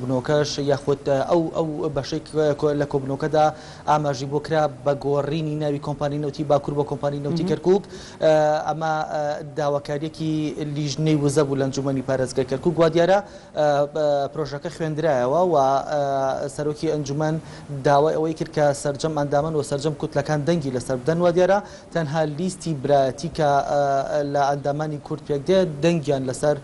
کۆبنەوەکەش یاخود ئەو بەشێک لە کۆبنەوەکەدا ئاماژی بۆ کرا بە گۆڕینی ناوی کۆمپانی نەوتی باکوور بە کۆمپانی نەوتی کەرکووک. ئەمە داواکاریەکی لیژنەی وزە بوو لە ئەنجومەنی پارێزگای کەرکووک. وا دیارە پرۆژەکە خوێندرایەوە و سەرۆکی ئەنجومەن داوای ئەوەی کرد کە سەرجەم ئەندامەن و سەرجەم کوتلەکان دەنگی لەسەر بدەن. وا دیارە تەنها لیستی برایەتی کە لە ئەندامانی کورد پێک دێت دەنگیان لەسەر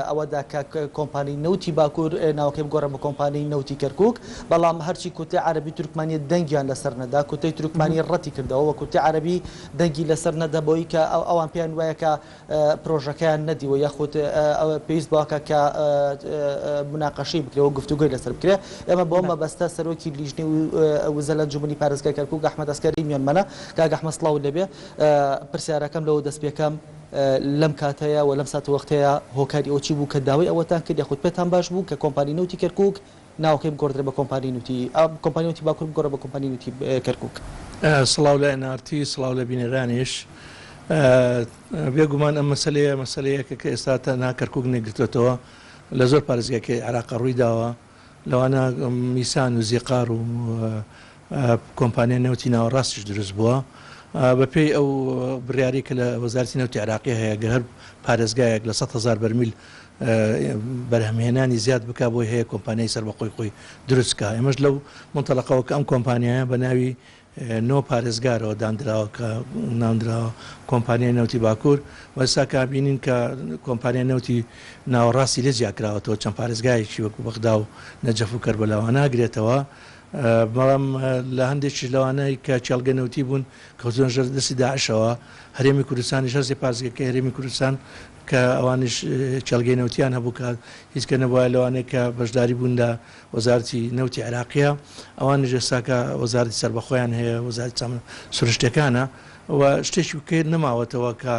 ئەوەدا کە کۆمپانی نەوتی باکوور ناوەکەی بگۆڕە بە کۆمپانی نەوتی کەرکووک. بەڵام هەرچی کوتەی عەرەبی تورکمانیە دەنگیان لەسەر نەدا، کوتەی تورکمانی ڕەتی کردەوە و کوتەی عەرەبی دەنگی لەسەر نەدا بۆی کە ئەوان پێیان وایە کە پرۆژەکەیان نەدیوە یاخود پێویست بووە کە مناقەشەی بکرێەوە گفتوگوی لەسەر بکرێ. ئێمە بۆ مەبەستە سەرۆکی لیژنەی وزە لە ئەنجومەنی پارێزگای کەرکووک ئەحمەد ئەسکەری میانمەنە. کاک ئەحمەد سڵاو لەبێ. پرسیارەکەم لەوە دەست پێکەم لەم کاتەیە و لەم ساتە وەختەیە هۆکاری ئەو چی بوو کە داوای ئەوەتان کرد یاخود پێتان باش بوو کە کۆمپانی نەوتی کەرکووک ناوەکەی بگۆڕدرێت بە کۆمپانی نەوتی باکوور بگۆڕە بە کۆمپانی نەوتی کەرکووک؟ سڵاو لە NRT، سڵاو لە بینەرانیش. بێگومان ئەم مەسەلەیەکە کە ئێستا تەنها کەرکووک نەگرتوێتەوە لە زۆر پارێزگاکەی عێراق ڕووی داوە. لەوانە میسان و زیقار و کۆمپانیا نەوتی ناوەڕاستیش دروست بووە بەپێی ئەو بڕیاری کە لە وەزارەتی نەوتی عێراقی هەیە گە هەر پارێزگایەک لە 100,000 بەرمیل بەرهەمهێنانی زیاد بک بۆی هەیە کۆمپانیای سەر بە خۆی دروستکە. ئێمەش لەو منتەڵەقەوە کە ئەم کۆمپانیایە بە ناوی نۆ پارێزگارەوە دانراوە کە ناندراوە کۆمپانیای نەوتی باکوور. وەستا کە بینین کە کۆمپانیای نەوتی ناوەڕاستی لێ جیاکراوەتەوە چەند پارێزگایەکی وەکو بەغدا و نەجەف و کەربەلاوە ناگرێتەوە. بەڵام لە هەندێکی لەوانەی کە چێڵگە نەوتی بوون کە زۆر ژەر دەستی داعشەوە هەرێمی کوردستانی هەرسێ پارێزگاکە هەرێمی کوردستان کە ئەوانش چێڵگەی نەوتیان هەبوو کە هیچکە نەبووە لەوانەیە کە بەشداری بوون لە وەزارەتی نەوتی عێراقیە. ئەوانش ئێستا کە وەزارەتی سەربەخۆیان هەیە، وەزارەتی سروشتەکانە و شتێکی کرد نەماوەتەوە کە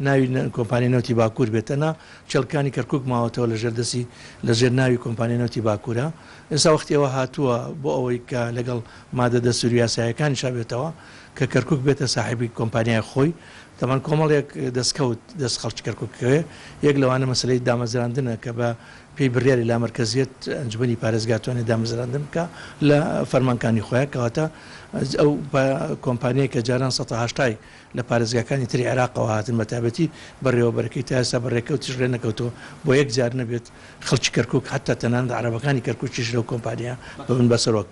ناوی کۆمپانی نەوتی باکوور بێتەنا چێڵکانی کەرکووک ماوەتەوە لە ژێردەسی لە ژێر ناوی کۆمپانی نەوتی باکوورە. ئێستا وەختیەوە هاتووە بۆ ئەوەی کە لەگەڵ مادە دەستوری یاساییەکانی شابێتەوە کە کەرکووک بێتە ساحیبی کۆمپانیای خۆی. تەمان کۆمەڵێک دەستکەوت دەست خەڵکی کەرکووکەوێ. یەک لەوانە مەسلەی دامەزراندنە کە بە پێی بڕیاری لا مرکزیت ئەنجومەنی پارێزگاتوانێت دامەزراندن بکە لە فەرمانکانی خۆیان کەواتە ئەو کۆمپانیای کە جاران 180 لە پارێزگاکانی تری عێراقەوە هاتن بەتابەتی بەڕێوەبەرەکەی تا ئێستا بەڕێکەوتیش ڕێ نەکەوتەوە بۆ یەک جار نەبێت خەڵکی کەرکووک حتا تەنانەت عەرەبەکانی کەرکووکیش لەو کۆمپانیا ببن بەسەرۆک.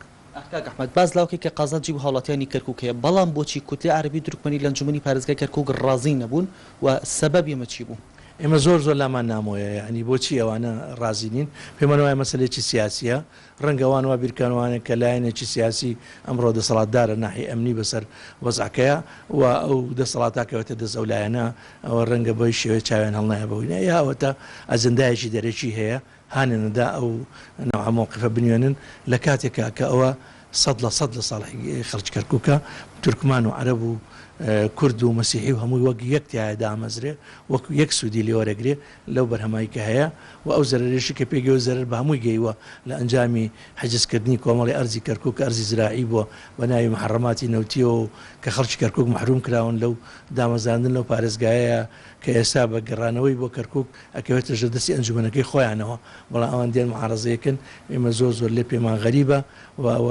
کاک ئەحمەد باز لاوکێ کە قازانجی بوو هاوڵاتیانی کەرکووک هەیە، بەڵام بۆچی کوتلەی عەرەبی تورکمەنی لە ئەنجومەنی پارێزگای کەرکووک ڕازی نەبوون و سەبەب ئێمە چی بوو؟ ئێمە زۆر لامان نامۆیە، یعنی بۆچی ئەوانە ڕازی نین؟ پێمان وایە مەسەلێکی سیاسیە، ڕەنگەوان وا بیرکانوانە کە لایەنێکی سیاسی ئەمڕۆ دەسەڵاتدارە ناحی ئەمنی بەسەر وەزعەکەیە و ئەو دەسەڵاتاکەوێتە دەست ئەو لایەنە ئەوە ڕەنگە بۆی شێوەیە چاوێن هەڵنایە بەوەینە یاوەتە ئەجەندایەکی دەرەکی هەیە هانێنەدا ئەو نەوع موقفە بنوێنن لە کاتێکا کە ئەوە 100% لە ساڵحی خەڵکی کەرکووکە تورکمان و عەرەب و کورد و مەسیحی و هەمووی وەک یەکتیایە دامەزرێ وەکو یەک سوودی لێوەرەگرێ لەو بەرهەمایی کە هەیە و ئەو زەرەرێشی کە پێگەوە زەرەر بە هەمووی گەیوە لە ئەنجامی حەجزکردنی کۆمەڵی ئەرزی کەرکووک ئەرزی زراعی بووە بە ناوی محەڕەماتی نەوتیەوە و کە خەڵکی کەرکووک محروم کراون لەو دامەزاندن لەو پارێزگایە کە ئێستا بە گەڕانەوەی بۆ کەرکووک ئەکەوێتە ژەردەستی ئەنجومەنەکەی خۆیانەوە بەڵام ئەوان دێن محارەزەیەکن ئێمە زۆر لێ پێمان غەریبە و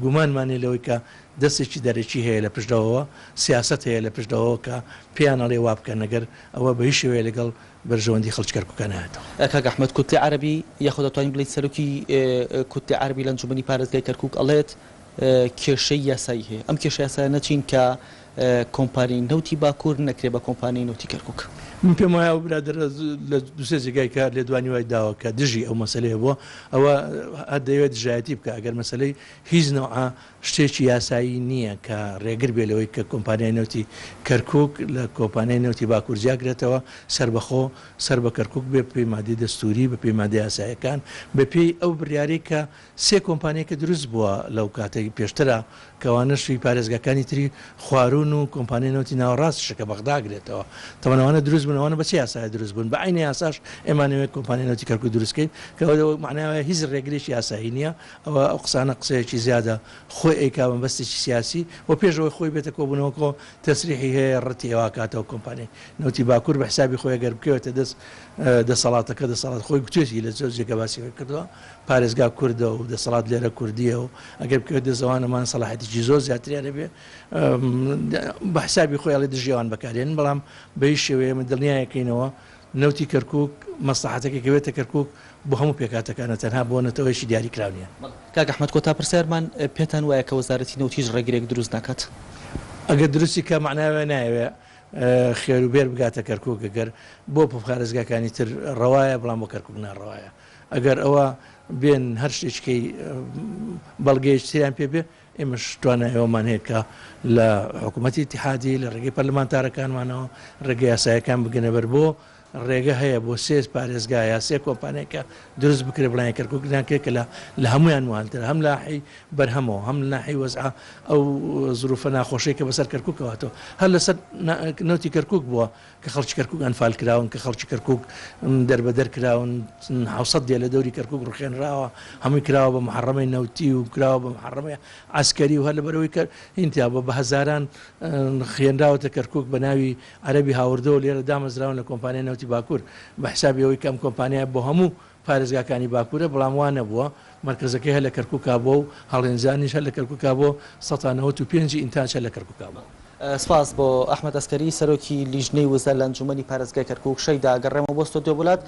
گومانمانێ لەوەی کە دەستێکی دەرەکی هەیە لە پشتەوەەوە سیاست هەیە لە پشتەوەەوە کە پێیانەڵێ وا بکەن نەگەر ئەوە بە هیچ شێوەیە لەگەڵ بەرژەوەندی خەڵکی کەرکووکە نایەتەوە. کاک ئەحمەد کوتلەی عەرەبی یاخود دەتوانین بڵێیت سەرۆکی کوتلەی عەرەبی لە ئەنجومەنی پارێزگای کەرکووک ئەڵێت کێشەی یاسایی هەیە، ئەم کێشە یاسایە نەچین کە کۆمپانی نەوتی باکوور نەکرێ بە کۆمپانی نەوتی کەرکووک. من پێم وایە برادر لە دوسێ جێگای کار لێ دوانی وای داوە کە دژی ئەو مەسەلەیە بووە ئەوە دەیەوێت دژایەتی بکە ئەگەر مەسەلەی هیچ نەوعە شتێکی یاسایی نییە کە ڕێگر بێ لەوەی کە کۆمپانیای نەوتی کەرکووک لە کۆمپانیای نەوتی باکوور جیاگرێتەوە سەربەخۆ سەر بە کەرکووک بێ پێی مادەی دەستوری بە پێی مادەی یاساییەکان بە پێی ئەو بڕیاری کە سێ کۆمپانیەکە دروست بووە لەو کاتێک پێشترە کەوانە شوی پارێزگاکانی تری خوارون بوون و کۆمپانیای نەوتی ناوەڕاستشەکە بەغداگرێتەوە تەمەنەوانە دروست بوونەوەنە بەچی یاسای دروست بوون بە عینی یاساش ئێمانەوێت کۆمپانیای نەوتی کەرکووک دروستکەین کە معناوە هیچ ڕێگریش یاسایی نییە ئەوە ئەو قسانە قسەیەکی زیادە خۆی ئەیکا بەستێکی سیاسی و پێشەوەی خۆی بێتە کۆبوونەوەکۆ تەسریحی هەیە ڕەتی ئێوە کاتەوە کۆمپانیای نەوتی باکوور بە حسابی خۆی گەر بکەوێتە دەسەڵاتەکە دەسەڵات خۆی گوتێتی لە زۆر جێگە باسی کردووە پارێزگا کوردە و دەسەڵات لێرە کوردیە و ئەگەر بکەوێت دەزەوانەمان سەلاحەتێکی زۆر زیاتریانە بێ بە حسابی خۆیاڵی دژیان بەکارێن بەڵام بەهیچ شێوەیە من دڵنیایەکەینەوە نەوتی کەرکووک مەسلحەتێکەکەوێتە کەرکووک بۆ هەموو پێکاتەکانە تەنها بۆ نەتەوەیشی دیاری کراونیە. کاک ئەحمەد کۆتا پرسیارمان پێتان وایە کە وەزارەتی نەوتیش ڕێگرێک دروست ناکات؟ ئەگەر درستی کە معناوێ نایەوێ خێروبێر بگاتە کەرکووک گەر بۆ پارێزگاکانی تر ڕەوایە بەڵام بۆ کەرکووک ناڕەوایە ئەگەر ئەوە بێن هەر شتێکەکەی بەڵگەیەک تیان پێ بێ ئێمەش توانایەوەمان هەیە کە لە حکوومەتی اتحادی لە ڕێگەی پەرلەمانتارەکانمانەوە ڕێگەی یاسایەکان بگەنە بەر بۆ ڕێگە هەیە بۆ سێ پارێزگا یا سێ کۆمپانیەکە دروست بکرێ بڵیان کەرکووکدانکە کە لە هەمویان وانتر هەم لاحی بەرهەمەوە هەم لە ناحی وەزع ئەو زروفە ناخۆشەی کە بەسەر کەرکووکەوەتەوە هەر لەسەر نەوتی کەرکووک بووە کە خەڵکی کەرکووک ئەنفال کراون کە خەڵکی کەرکووک دەربەدەر کراون 900 لە دەوری کەرکووک ڕخێنراوە هەمووی کراوە بە محەڕەمەی نەوتی و کراوە بە محەڕەمەی عسکەری و هەر لەبەرەوەی کە هینتیا بە هەزاران خوێنراوەتە کەرکووک بە ناوی عەرەبی هاوردەوە لێرە دامەزراون لە کۆمپانیای نەوتی باکوور بە حسابیەوەی کەم کۆمپانیا بۆ هەموو پارێزگاکانی باکوورە بەڵام وانە بووە مرکزەکەی هەر لە کەرکووکا بۆ و هەڵێنجانیش هەر لە کەرکووکا بۆ 1995 ئینتاج هەر لە کەرکووکا بوو. سپاس بۆ ئەحمەد ئەسکەری سەرۆکی لیژنەی وزەر لە ئەنجومەنی پارێزگای کەرکووک شەیدا گەڕێمەوە بۆ ستۆدیۆ وڵات.